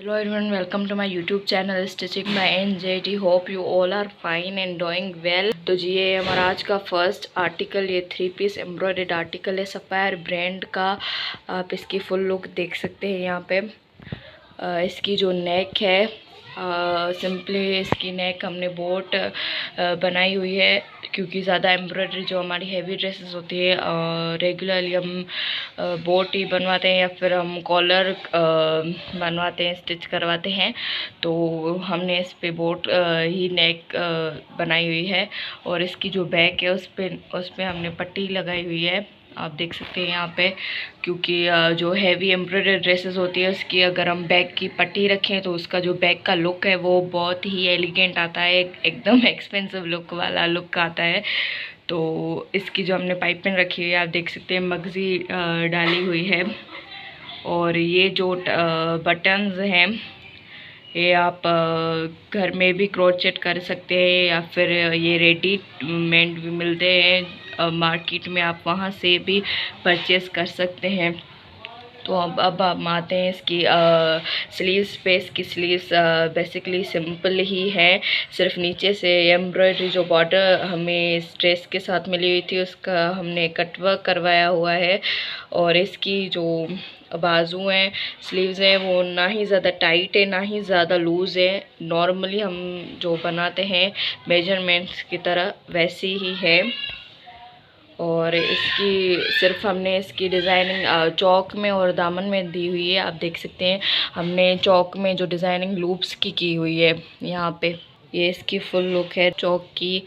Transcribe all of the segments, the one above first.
Hello everyone, welcome to my YouTube channel Stitching by NJT. Hope you all are fine and doing well. तो जी ये हमारा आज का first article, ये 3 piece embroidered article है sapphire brand का। आप इसकी फुल लुक देख सकते हैं यहाँ पे। इसकी जो नेक है, सिंपली इसकी नेक हमने बोट बनाई हुई है, क्योंकि ज़्यादा एम्ब्रॉयडरी जो हमारी हैवी ड्रेसेस होती है रेगुलरली हम बोट ही बनवाते हैं या फिर हम कॉलर बनवाते हैं, स्टिच करवाते हैं। तो हमने इस पे बोट ही नेक बनाई हुई है और इसकी जो बैक है उस पे हमने पट्टी लगाई हुई है, आप देख सकते हैं यहाँ पे। क्योंकि जो हैवी एम्ब्रॉयडरी ड्रेसेस होती है उसकी अगर हम बैक की पट्टी रखें तो उसका जो बैक का लुक है वो बहुत ही एलिगेंट आता है, एकदम एक्सपेंसिव लुक वाला लुक आता है। तो इसकी जो हमने पाइपिंग रखी हुई है आप देख सकते हैं, मगजी डाली हुई है। और ये जो बटन्स हैं ये आप घर में भी क्रोचेट कर सकते हैं या फिर ये रेडीमेड भी मिलते हैं मार्केट में, आप वहाँ से भी परचेस कर सकते हैं। तो अब हम आते हैं इसकी स्लीव्स पे। इसकी स्लीव्स बेसिकली सिंपल ही है, सिर्फ नीचे से एम्ब्रॉयडरी जो बॉर्डर हमें इस ड्रेस के साथ मिली हुई थी उसका हमने कटवर्क करवाया हुआ है। और इसकी जो बाजू हैं, स्लीव्स हैं, वो ना ही ज़्यादा टाइट है ना ही ज़्यादा लूज़ है, नॉर्मली हम जो बनाते हैं मेजरमेंट्स की तरह वैसी ही है। और इसकी सिर्फ हमने इसकी डिज़ाइनिंग चौक में और दामन में दी हुई है, आप देख सकते हैं। हमने चौक में जो डिज़ाइनिंग लूप्स की हुई है यहाँ पे, ये इसकी फुल लुक है चौक की।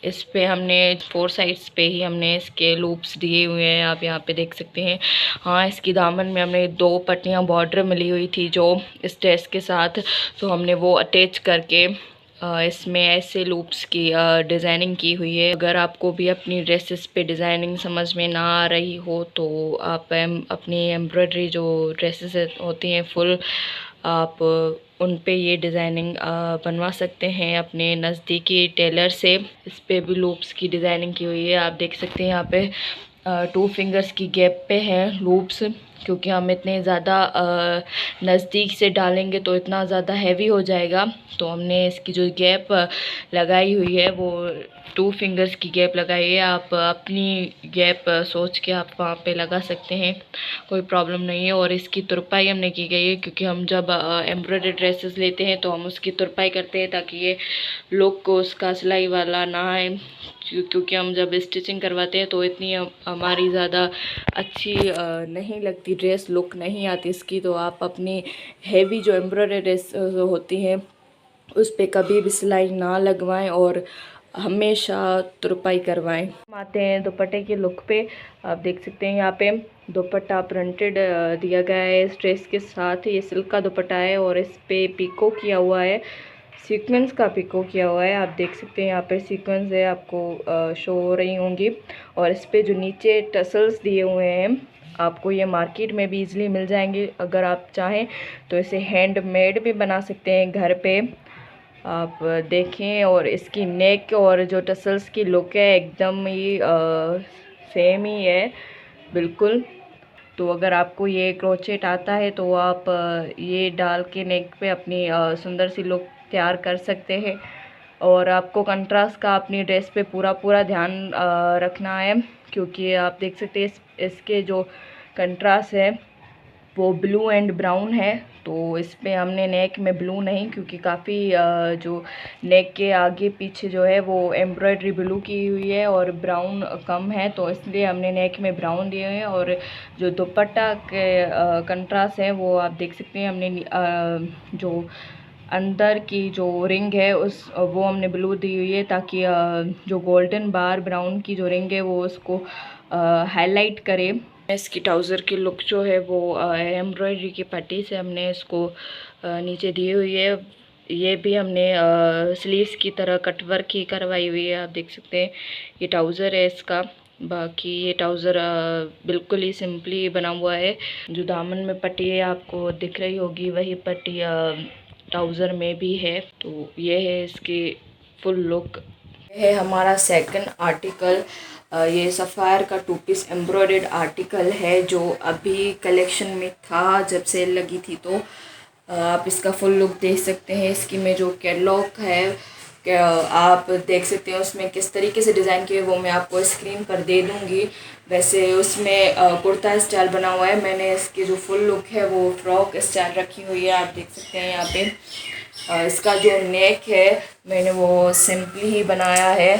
इस पे हमने 4 साइड्स पे ही हमने इसके लूप्स दिए हुए हैं, आप यहाँ पे देख सकते हैं। हाँ, इसकी दामन में हमने 2 पट्टियाँ बॉर्डर मिली हुई थी जो इस ड्रेस के साथ, तो हमने वो अटैच करके इसमें ऐसे लूप्स की डिज़ाइनिंग की हुई है। अगर आपको भी अपनी ड्रेसेस पे डिज़ाइनिंग समझ में ना आ रही हो तो आप अपनी एम्ब्रॉयडरी जो ड्रेसेस होती हैं फुल, आप उन पे ये डिज़ाइनिंग बनवा सकते हैं अपने नज़दीकी टेलर से। इस पे भी लूप्स की डिज़ाइनिंग की हुई है, आप देख सकते हैं। यहाँ पे 2 फिंगर्स की गैप पे हैं लूप्स, क्योंकि हम इतने ज़्यादा नज़दीक से डालेंगे तो इतना ज़्यादा हैवी हो जाएगा। तो हमने इसकी जो गैप लगाई हुई है वो 2 फिंगर्स की गैप लगाई है। आप अपनी गैप सोच के आप वहाँ पे लगा सकते हैं, कोई प्रॉब्लम नहीं है। और इसकी तुरपाई हमने की गई है, क्योंकि हम जब एम्ब्रॉयडरी ड्रेसेस लेते हैं तो हम उसकी तुरपाई करते हैं ताकि ये लुक उसका सिलाई वाला ना आए। क्योंकि हम जब स्टिचिंग करवाते हैं तो इतनी हमारी ज़्यादा अच्छी नहीं लगती ड्रेस, लुक नहीं आती इसकी। तो आप अपनी हैवी जो एम्ब्रॉयडरी ड्रेस होती हैं उस पे कभी भी सिलाई ना लगवाएं और हमेशा तुरपाई करवाएं। हम आते हैं दुपट्टे के लुक पे। आप देख सकते हैं यहाँ पे दुपट्टा प्रिंटेड दिया गया है इस ड्रेस के साथ। ये सिल्क का दुपट्टा है और इस पे पिको किया हुआ है, सीक्वेंस का पिको किया हुआ है, आप देख सकते हैं। यहाँ पे सीक्वेंस है, आपको शो हो रही होंगी। और इस पे जो नीचे टसल्स दिए हुए हैं आपको ये मार्केट में भी इजीली मिल जाएंगे। अगर आप चाहें तो इसे हैंडमेड भी बना सकते हैं घर पे, आप देखें। और इसकी नेक और जो टसल्स की लुक है एकदम ही सेम ही है बिल्कुल। तो अगर आपको ये क्रोचेट आता है तो आप ये डाल के नेक पे अपनी सुंदर सी लुक तैयार कर सकते हैं। और आपको कंट्रास्ट का अपनी ड्रेस पे पूरा ध्यान रखना है, क्योंकि आप देख सकते हैं इसके जो कंट्रास्ट है वो ब्लू एंड ब्राउन है। तो इस पे हमने नेक में ब्लू नहीं, क्योंकि काफ़ी जो नेक के आगे पीछे जो है वो एम्ब्रॉयडरी ब्लू की हुई है और ब्राउन कम है, तो इसलिए हमने नेक में ब्राउन दिए हैं। और जो दुपट्टा के कंट्रास्ट है वो आप देख सकते हैं, हमने जो अंदर की जो रिंग है वो हमने ब्लू दी हुई है, ताकि जो गोल्डन बार ब्राउन की जो रिंग है वो उसको हाईलाइट करे। इसकी ट्राउज़र की लुक जो है वो एम्ब्रॉयडरी की पट्टी से हमने इसको नीचे दी हुई है। ये भी हमने स्लीव्स की तरह कटवर्क ही करवाई हुई है, आप देख सकते हैं। ये ट्राउज़र है इसका, बाकी ये ट्राउज़र बिल्कुल ही सिंपली बना हुआ है। जो दामन में पट्टी है आपको दिख रही होगी वही पट्टी ट्राउज़र में भी है। तो ये है इसकी फुल लुक। है हमारा सेकंड आर्टिकल, ये सफ़ायर का 2 पीस एम्ब्रॉयडर्ड आर्टिकल है जो अभी कलेक्शन में था जब सेल लगी थी। तो आप इसका फुल लुक देख सकते हैं। इसकी में जो कैटलॉग है आप देख सकते हैं उसमें किस तरीके से डिज़ाइन किए, वो मैं आपको स्क्रीन पर दे दूँगी। वैसे उसमें कुर्ता स्टाइल बना हुआ है, मैंने इसकी जो फुल लुक है वो फ्रॉक स्टाइल रखी हुई है, आप देख सकते हैं यहाँ पे। इसका जो नेक है मैंने वो सिंपली ही बनाया है।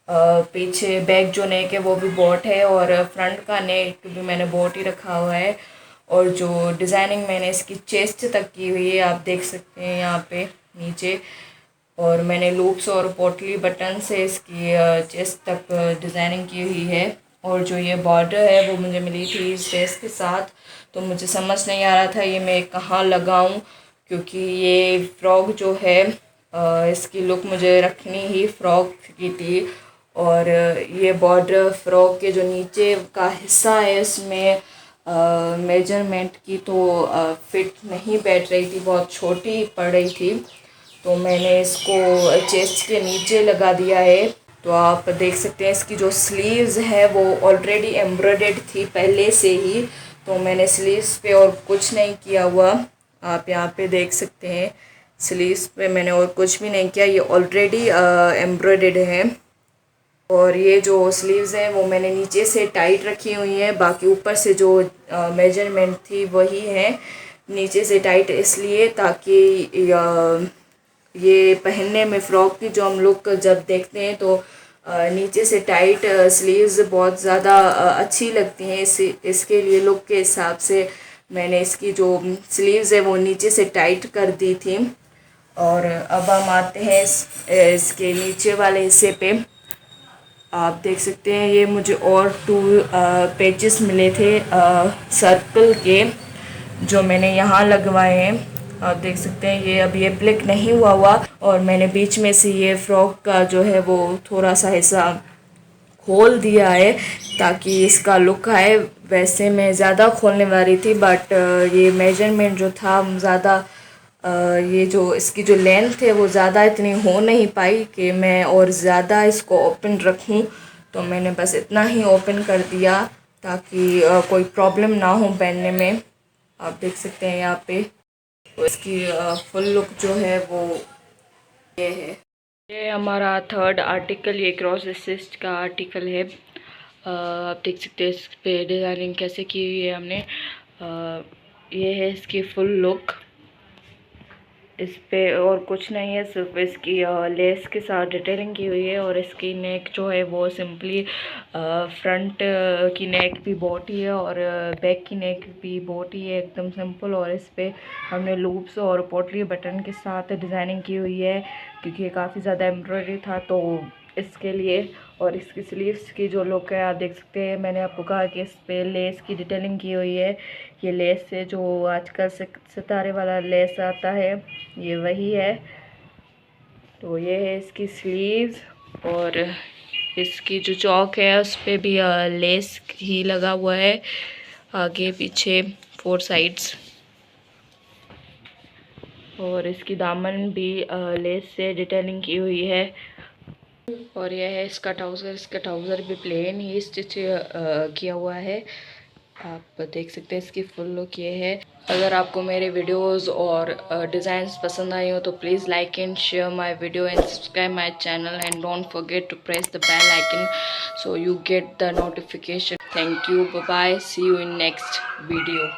पीछे बैक जो नेक है वो भी बॉट है और फ्रंट का नेक भी मैंने बॉट ही रखा हुआ है। और जो डिज़ाइनिंग मैंने इसकी चेस्ट तक की हुई है आप देख सकते हैं यहाँ पे नीचे। और मैंने लूप्स और पोटली बटन से इसकी चेस्ट तक डिज़ाइनिंग की हुई है। और जो ये बॉर्डर है वो मुझे मिली थी इस ड्रेस के साथ, तो मुझे समझ नहीं आ रहा था ये मैं कहाँ लगाऊं, क्योंकि ये फ़्रॉक जो है इसकी लुक मुझे रखनी ही फ़्रॉक की थी। और ये बॉर्डर फ़्रॉक के जो नीचे का हिस्सा है इसमें मेजरमेंट की तो फिट नहीं बैठ रही थी, बहुत छोटी पड़ रही थी, तो मैंने इसको चेस्ट के नीचे लगा दिया है। तो आप देख सकते हैं इसकी जो स्लीव्स है वो ऑलरेडी एम्ब्रॉयडर्ड थी पहले से ही, तो मैंने स्लीव्स पे और कुछ नहीं किया हुआ। आप यहाँ पे देख सकते हैं स्लीव्स पे मैंने और कुछ भी नहीं किया, ये ऑलरेडी एम्ब्रॉयडर्ड है। और ये जो स्लीव्स हैं वो मैंने नीचे से टाइट रखी हुई हैं, बाकी ऊपर से जो मेजरमेंट थी वही है। नीचे से टाइट इसलिए ताकि ये पहनने में फ़्रॉक की जो हम लुक जब देखते हैं तो नीचे से टाइट स्लीव्स बहुत ज़्यादा अच्छी लगती हैं। इसके लिए लुक के हिसाब से मैंने इसकी जो स्लीव्स है वो नीचे से टाइट कर दी थी। और अब हम आते हैं इसके नीचे वाले हिस्से पे। आप देख सकते हैं ये मुझे और 2 पेचेस मिले थे सर्कल के, जो मैंने यहाँ लगवाए हैं। आप देख सकते हैं ये अब ये प्लिक नहीं हुआ और मैंने बीच में से ये फ्रॉक का जो है वो थोड़ा सा हिस्सा खोल दिया है ताकि इसका लुक आए। वैसे मैं ज़्यादा खोलने वाली थी बट ये मेजरमेंट जो था ज़्यादा ये जो इसकी जो लेंथ है वो ज़्यादा इतनी हो नहीं पाई कि मैं और ज़्यादा इसको ओपन रखूं, तो मैंने बस इतना ही ओपन कर दिया ताकि कोई प्रॉब्लम ना हो पहनने में। आप देख सकते हैं यहाँ पे तो इसकी फुल लुक जो है वो ये है। ये हमारा थर्ड आर्टिकल, ये क्रॉस स्टिच का आर्टिकल है। आप देख सकते हैं इस पे डिज़ाइनिंग कैसे की हुई है हमने। ये है इसकी फुल लुक। इस पे और कुछ नहीं है, सिर्फ इसकी लेस के साथ डिटेलिंग की हुई है। और इसकी नेक जो है वो सिंपली फ्रंट की नेक भी बोटी है और बैक की नेक भी बोटी है, एकदम सिंपल। और इस पे हमने लूप्स और पोटली बटन के साथ डिज़ाइनिंग की हुई है, क्योंकि ये काफ़ी ज़्यादा एम्ब्रॉयडरी था तो इसके लिए। और इसकी स्लीव्स की जो लुक है आप देख सकते हैं, मैंने आपको कहा कि इस पे लेस की डिटेलिंग की हुई है। ये लेस है जो आजकल सितारे वाला लेस आता है, ये वही है। तो ये है इसकी स्लीव्स। और इसकी जो चौक है उस पर भी लेस ही लगा हुआ है, आगे पीछे 4 साइड्स। और इसकी दामन भी लेस से डिटेलिंग की हुई है। और यह है इसका ट्राउज़र भी प्लेन ही स्टिच किया हुआ है। आप देख सकते हैं इसकी फुल लुक ये है। अगर आपको मेरे वीडियोस और डिज़ाइंस पसंद आई हो तो please like and share my video and subscribe my channel and don't forget to press the bell icon so you get the notification. Thank you, bye bye, see you in next video.